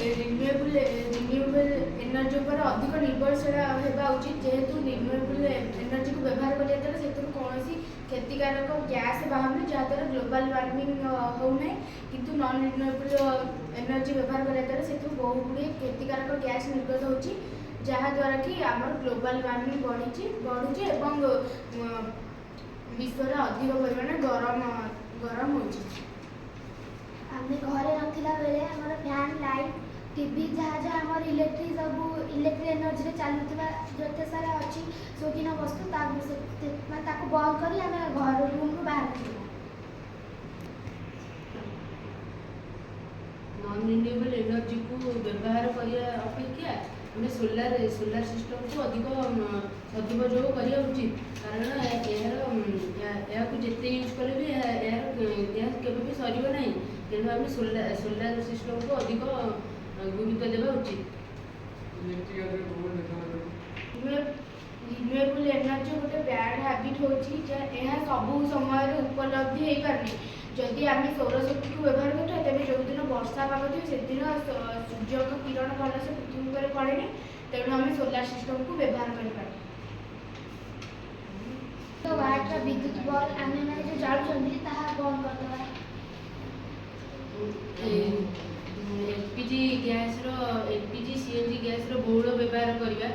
Renewable energy पर अधिक निर्भरशील होगा उचित जेहेतु रिन्यूएबल एनर्जी को व्यवहार करिया द्वारा से कौन क्षतिकारक गैस बाहर जहाँद्वारा ग्लोबल वार्मिंग होना किंतु नॉन रिन्यूएबल एनर्जी व्यवहार करिया द्वारा से बहुत गुड़े क्षतिकारक गैस निर्गत होची जहाँद्वारा कि आमर ग्लोबल वार्मिंग बढ़ुचे एवं विश्व अधिक परिमाण गरम हो आम घरे नथिला बेले हमर फैन लाइट टीवी जहाँ जहाँ आम इलेक्ट्रिक सब इलेक्ट्रिक एनर्जी चलुवा जिते सारा अच्छी शौकीन वस्तु बंद कर घर रूम रू बाहर नॉन रिन्यूएबल एनर्जी को व्यवहार करने अपेक्षा हमें सोलार सिस्टम को अधिक सदुपयोग करने उचित कारण यह जिते यूज कले भी केवे सर ना तेणु आम सोलार सिस्टम को अधिक गुरुत्व देवा उचित। रिन्यूएबल एनर्जी गोटे बैड हैबिट होची सबू समय उपलब्धि हो पारनी जदि आम सौरशक्ति को व्यवहार करें तेज जो दिन वर्षा पाग थे से दिन सूर्य किरण भलसे पृथ्वी पर पड़ेनि तेणु आम सोलार सिस्टम को व्यवहार कर वाटर विद्युत बल्ब आम मैंने जो जालुं बंद करदे एलपीजी सीएनजी गैस बहुल व्यवहार करवा